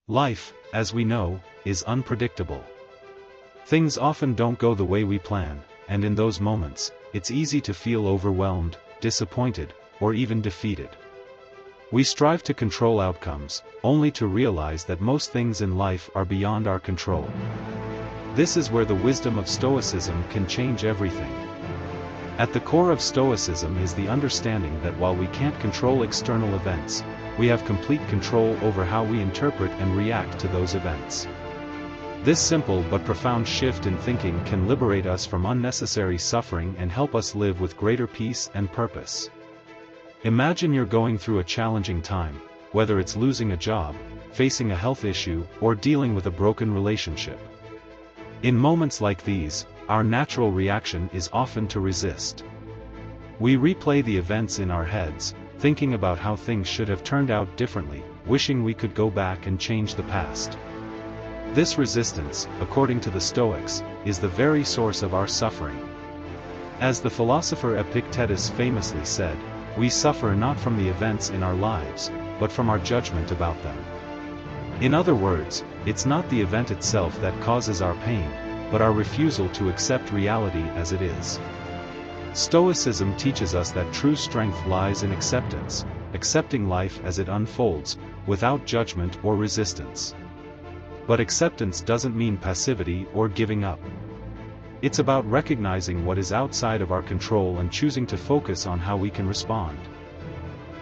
Life, as we know, is unpredictable. Things often don't go the way we plan, and in those moments, it's easy to feel overwhelmed, disappointed, or even defeated. We strive to control outcomes, only to realize that most things in life are beyond our control. This is where the wisdom of Stoicism can change everything. At the core of Stoicism is the understanding that while we can't control external events, we have complete control over how we interpret and react to those events. This simple but profound shift in thinking can liberate us from unnecessary suffering and help us live with greater peace and purpose. Imagine you're going through a challenging time, whether it's losing a job, facing a health issue, or dealing with a broken relationship. In moments like these, our natural reaction is often to resist. We replay the events in our heads, thinking about how things should have turned out differently, wishing we could go back and change the past. This resistance, according to the Stoics, is the very source of our suffering. As the philosopher Epictetus famously said, we suffer not from the events in our lives, but from our judgment about them. In other words, it's not the event itself that causes our pain, but our refusal to accept reality as it is. Stoicism teaches us that true strength lies in acceptance, accepting life as it unfolds, without judgment or resistance. But acceptance doesn't mean passivity or giving up. It's about recognizing what is outside of our control and choosing to focus on how we can respond.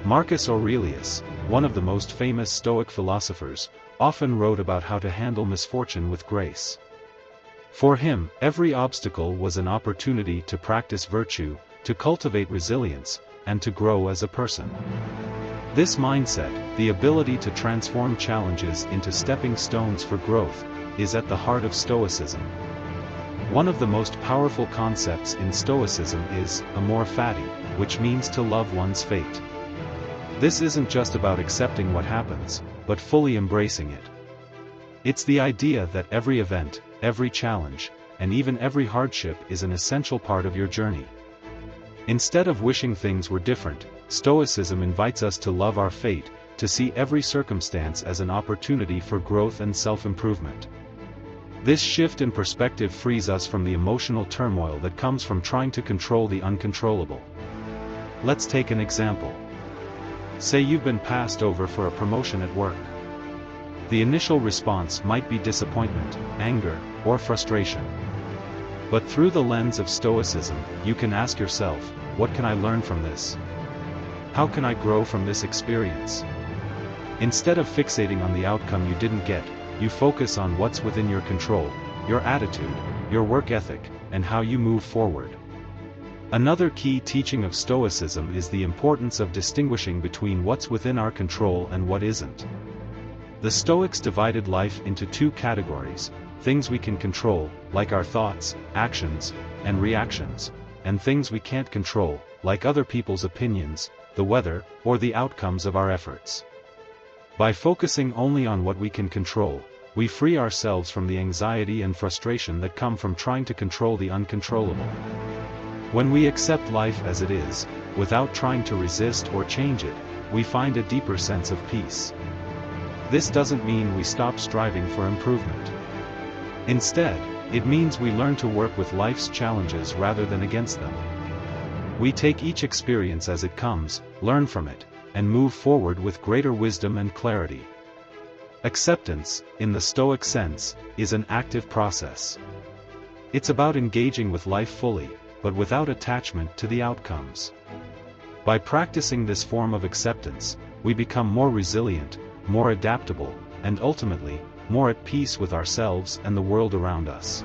Marcus Aurelius, one of the most famous Stoic philosophers, often wrote about how to handle misfortune with grace. For him, every obstacle was an opportunity to practice virtue, to cultivate resilience, and to grow as a person. This mindset, the ability to transform challenges into stepping stones for growth, is at the heart of Stoicism. One of the most powerful concepts in Stoicism is Amor Fati, which means to love one's fate. This isn't just about accepting what happens, but fully embracing it. It's the idea that every event, every challenge, and even every hardship is an essential part of your journey. Instead of wishing things were different, Stoicism invites us to love our fate, to see every circumstance as an opportunity for growth and self-improvement. This shift in perspective frees us from the emotional turmoil that comes from trying to control the uncontrollable. Let's take an example. Say you've been passed over for a promotion at work. The initial response might be disappointment, anger, or frustration. But through the lens of Stoicism, you can ask yourself, what can I learn from this? How can I grow from this experience? Instead of fixating on the outcome you didn't get, you focus on what's within your control, your attitude, your work ethic, and how you move forward. Another key teaching of Stoicism is the importance of distinguishing between what's within our control and what isn't. The Stoics divided life into two categories: things we can control, like our thoughts, actions, and reactions, and things we can't control, like other people's opinions, the weather, or the outcomes of our efforts. By focusing only on what we can control, we free ourselves from the anxiety and frustration that come from trying to control the uncontrollable. When we accept life as it is, without trying to resist or change it, we find a deeper sense of peace. This doesn't mean we stop striving for improvement. Instead, it means we learn to work with life's challenges rather than against them. We take each experience as it comes, learn from it, and move forward with greater wisdom and clarity. Acceptance, in the Stoic sense, is an active process. It's about engaging with life fully, but without attachment to the outcomes. By practicing this form of acceptance, we become more resilient, more adaptable, and ultimately, more at peace with ourselves and the world around us.